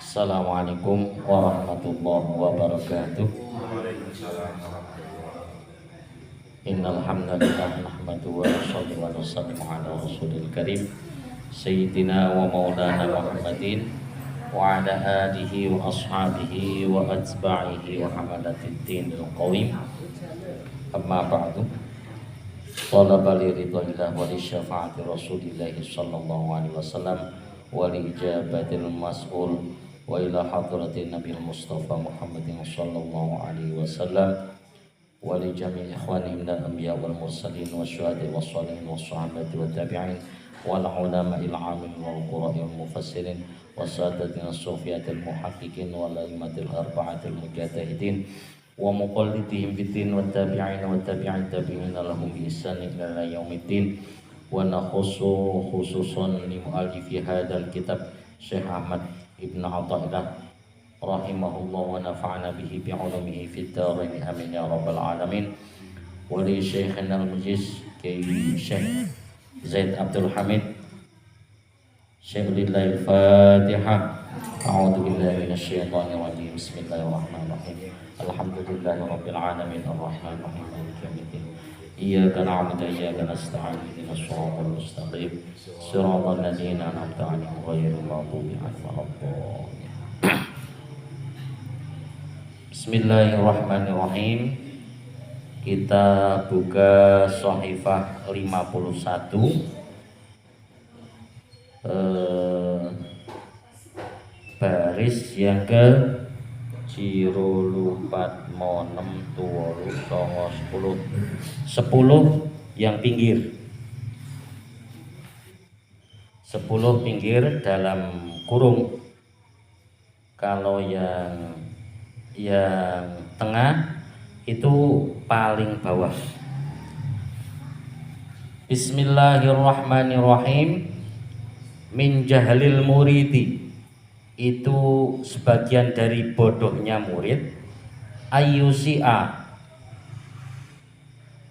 Assalamualaikum warahmatullahi wabarakatuh. Innal hamdalillah nahmaduhu wa nusalli wa nusallimu ala rasulil karim sayyidina wa maulana Muhammadin wa ala alihi wa ashabihi wa atba'ihi wa hamalatid dinil qawim. Amma ba'du. Talaba li ridwanillah wa li syafaati rasulillah sallallahu alaihi wasallam wa li ijabatil mas'ul wa ila hadratin Nabi Mustafa Muhammadin sallallahu alaihi wasallam wa li jami'i ikhwanihim minal anbiya wal mursalin wasyuhada wassalihin wassahabati wat tabi'in wal ulama'il 'amin wal qurra'i wal mufassirin wasadatina sufiyatil muhaqqiqin wal a'immatil arba'atil mujtahidin wa muqallidihim fiddin wat tabi'in wat tabi'in tabi'in lahum bi ihsan ila yaumiddin. Wa nakhusu khususan li mu'allifi hadzal kitab Syekh Ahmad Ibn Athaillah rahimahullah wa nafa'ana bihi bi 'ulumihi fid dharain amin ya rabbal alamin. Wa li Syekhina al-Mujiz Syekh Zaid Abdul Hamid Syekhulillahi al-Fatihah. A'udzu billahi minasy syaithanir rajim. Bismillahirrahmanirrahim. Alhamdulillahi rabbil alamin arrahmanir rahim maliki yaumiddin. Iyyaka na'budu wa iyyaka nasta'in ihdinas siratal mustaqim siratal ladzina an'amta 'alaihim ghairil maghdubi 'alaihim waladdallin. Bismillahirrahmanirrahim. Kita buka Shahifah 51 baris yang ke Jiro lupat monem tuwolu songo 10 yang pinggir, 10 pinggir dalam kurung. Kalau yang tengah itu paling bawah. Bismillahirrahmanirrahim. Min jahlil muridi, itu sebagian dari bodohnya murid. Ayyusi'a,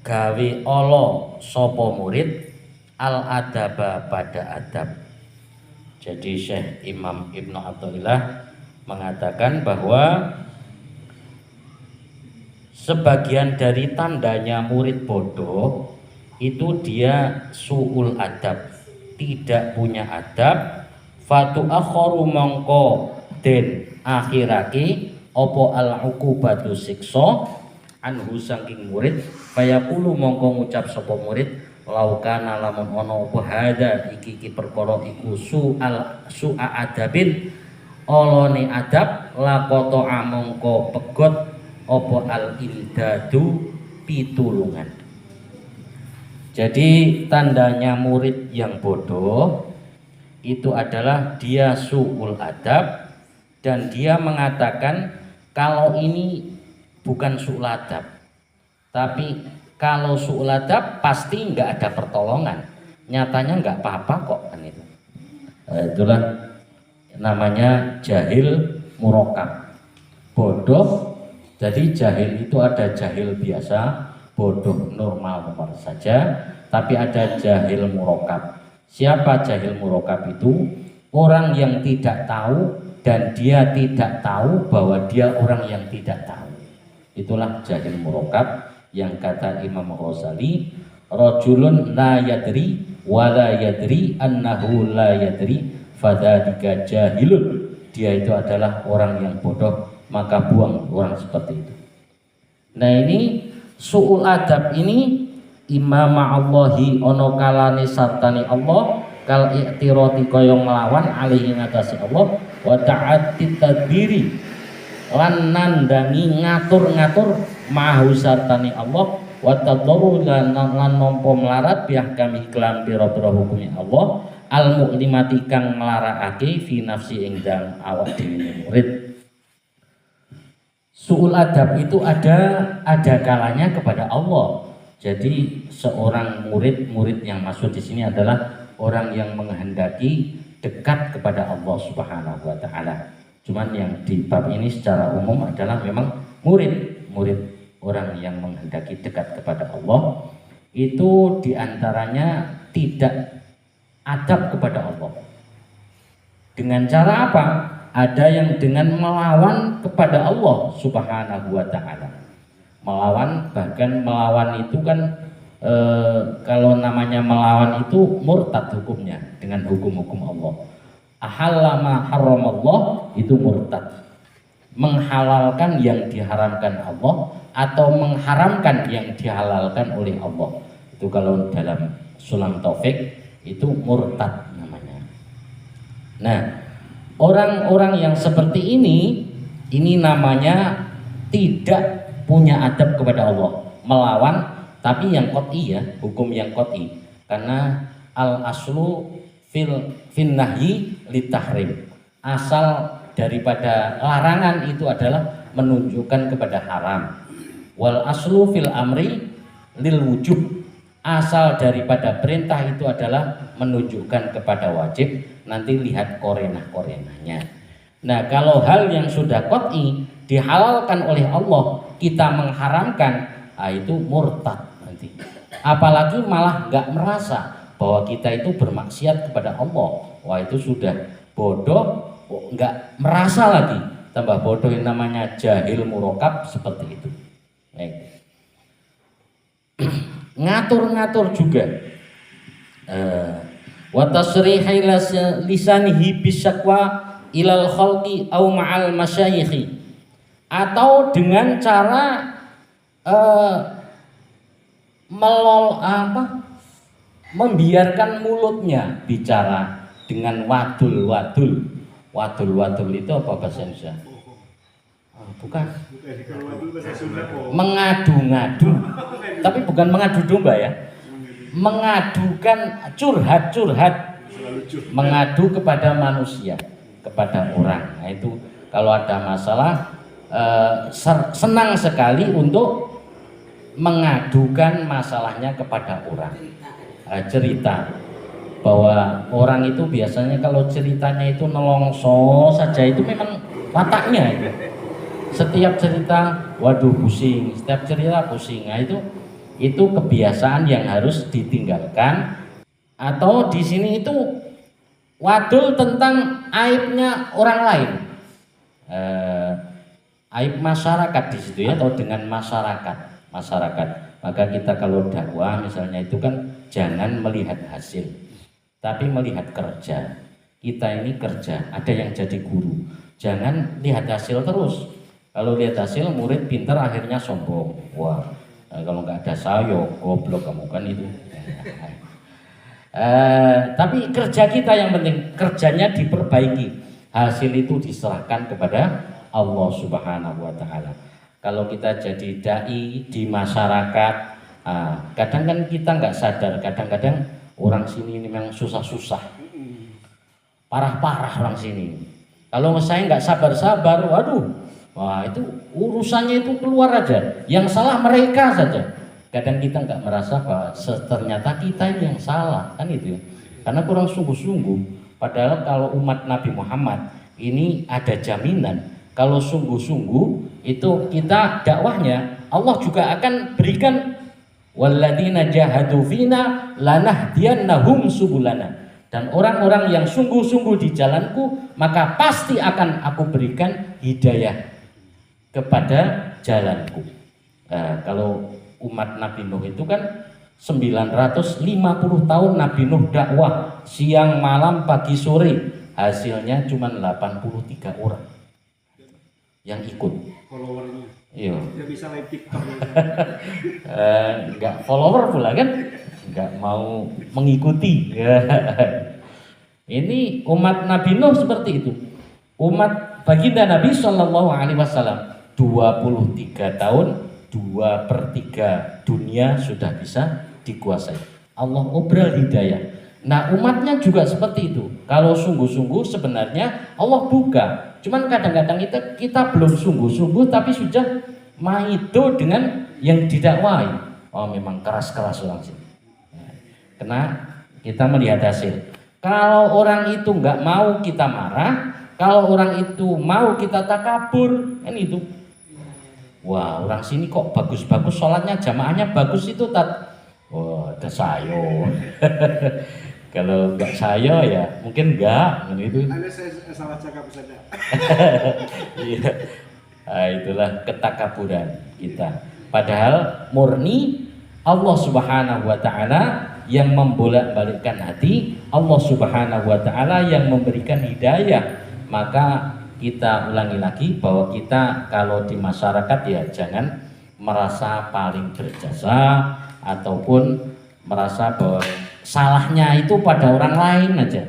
gawe olo sopo murid al adaba, pada adab. Jadi Syekh Imam Ibn Athaillah mengatakan bahwa sebagian dari tandanya murid bodoh itu dia su'ul adab, tidak punya adab. Fatu akharu mongko den akhiraki opo al uqubatu siksa anhu saking murid. Fayaqulu mongko ngucap sapa murid, laukana lamun ono apa hada iki perkara iku su'a adabin, olone adab, lakoto amongko pegot apa al indadu, pitulungan. Jadi tandanya murid yang bodoh itu adalah dia su'ul adab, dan dia mengatakan kalau ini bukan su'ul adab, tapi kalau su'ul adab pasti nggak ada pertolongan, nyatanya nggak apa-apa kok kan itu. Itulah namanya jahil murakab, bodoh. Jadi jahil itu ada jahil biasa, bodoh normal saja, tapi ada jahil murakab. Siapa jahil murakab itu? Orang yang tidak tahu dan dia tidak tahu bahwa dia orang yang tidak tahu. Itulah jahil murakab yang kata Imam Ghazali, rajulun la yadri wa la yadri annahu la yadri fadzalika jahilun. Dia itu adalah orang yang bodoh, maka buang orang seperti itu. Nah ini su'ul adab ini imam Allahi ono kalane sartani Allah, kal i'tirati kaya nglawan alihi ngatasi Allah, wa ta'ati tadbiri lan nandangi ngatur-ngatur mahu sartani Allah, wa tadharu lan nampa melarat biah kami iklan pira-pira hukumi Allah, al mu'limati kang nglarakake fi nafsi ing dalem awak dhewe murid. Su'ul adab itu ada kalanya kepada Allah. Jadi seorang murid yang masuk di sini adalah orang yang menghendaki dekat kepada Allah Subhanahu wa taala. Cuman yang di bab ini secara umum adalah memang murid orang yang menghendaki dekat kepada Allah. Itu diantaranya tidak adab kepada Allah. Dengan cara apa? ada yang dengan melawan kepada Allah Subhanahu wa taala. Melawan, bahkan melawan itu kan kalau namanya melawan itu murtad hukumnya dengan hukum-hukum Allah. Ahalla ma haramallah itu murtad. Menghalalkan yang diharamkan Allah atau mengharamkan yang dihalalkan oleh Allah. Itu kalau dalam Sulam Taufik itu murtad namanya. Nah, orang-orang yang seperti ini namanya tidak punya adab kepada Allah, melawan, tapi yang qot'i ya, hukum yang qot'i. Karena al aslu fil nahyi litahrim. Asal daripada larangan itu adalah menunjukkan kepada haram. Wal aslu fil amri lil wujub. Asal daripada perintah itu adalah menunjukkan kepada wajib. Nanti lihat korenah-korenahnya. Nah, kalau hal yang sudah qot'i dihalalkan oleh Allah, kita mengharamkan, itu murtad nanti. Apalagi malah nggak merasa bahwa kita itu bermaksiat kepada Allah. Wah, itu sudah bodoh, nggak merasa lagi. Tambah bodoh yang namanya jahil murokab seperti itu. Ngatur-ngatur juga. Wa tasrihai lisanihi bisyakwa ilal khalqi au ma'al masyayikhi, atau dengan cara membiarkan mulutnya bicara dengan wadul itu apa bahasa Indonesia? Bukan mengadu-ngadu, tapi bukan mengadu domba ya, mengadukan curhat mengadu kepada manusia, kepada orang. Nah, itu kalau ada masalah senang sekali untuk mengadukan masalahnya kepada orang. Cerita bahwa orang itu biasanya kalau ceritanya itu nelongso saja, itu memang wataknya itu. Setiap cerita waduh pusing, setiap cerita pusing. Nah, itu kebiasaan yang harus ditinggalkan. Atau di sini itu wadul tentang aibnya orang lain, aib masyarakat di situ ya, atau dengan masyarakat. Maka kita kalau dakwah misalnya itu kan jangan melihat hasil, tapi melihat kerja. Kita ini kerja, ada yang jadi guru, jangan lihat hasil terus. Kalau lihat hasil, murid pintar akhirnya sombong. Wah, kalau nggak ada saya, goblok kamu kan itu. Tapi kerja kita yang penting, kerjanya diperbaiki. Hasil itu diserahkan kepada Allah Subhanahu wa taala. Kalau kita jadi dai di masyarakat, kadang kan kita nggak sadar, kadang-kadang orang sini ini memang susah-susah, parah-parah orang sini. Kalau saya nggak sabar-sabar, waduh, wah itu urusannya itu keluar aja. Yang salah mereka saja. Kadang kita nggak merasa bahwa ternyata kita yang salah, kan itu ya. Karena kurang sungguh-sungguh. Padahal kalau umat Nabi Muhammad ini ada jaminan. Kalau sungguh-sungguh itu kita dakwahnya, Allah juga akan berikan walladzina jahadu fina lanahdiyannahum subulana. Dan orang-orang yang sungguh-sungguh di jalanku, maka pasti akan aku berikan hidayah kepada jalanku. Kalau umat Nabi Nuh itu kan 950 tahun Nabi Nuh dakwah siang malam pagi sore, hasilnya cuma 83 orang yang ikut. Followernya. Iya. Dia bisa live TikTok. Enggak follower pula kan, enggak mau mengikuti. Ini umat Nabi Nuh seperti itu. Umat baginda Nabi Shallallahu Alaihi Wasallam 23 tahun, 2/3 dunia sudah bisa dikuasai. Allah obral hidayah. Nah, umatnya juga seperti itu. Kalau sungguh-sungguh sebenarnya Allah buka. Cuman kadang-kadang kita belum sungguh-sungguh tapi sudah maido dengan yang didakwahi. Oh, memang keras-keras orang sini. Karena kita melihat hasil. Kalau orang itu nggak mau kita marah, kalau orang itu mau kita takabur, kan itu. Wah, orang sini kok bagus-bagus sholatnya, jamaahnya bagus itu wah, ada sayo. Kalau enggak saya ya mungkin enggak gitu. Ada saya salah cakap saja. Iya. Nah, itulah ketakaburan kita. Padahal murni Allah Subhanahu wa taala yang membolak-balikkan hati, Allah Subhanahu wa taala yang memberikan hidayah. Maka kita ulangi lagi bahwa kita kalau di masyarakat ya jangan merasa paling berjasa ataupun merasa bahwa salahnya itu pada orang lain aja.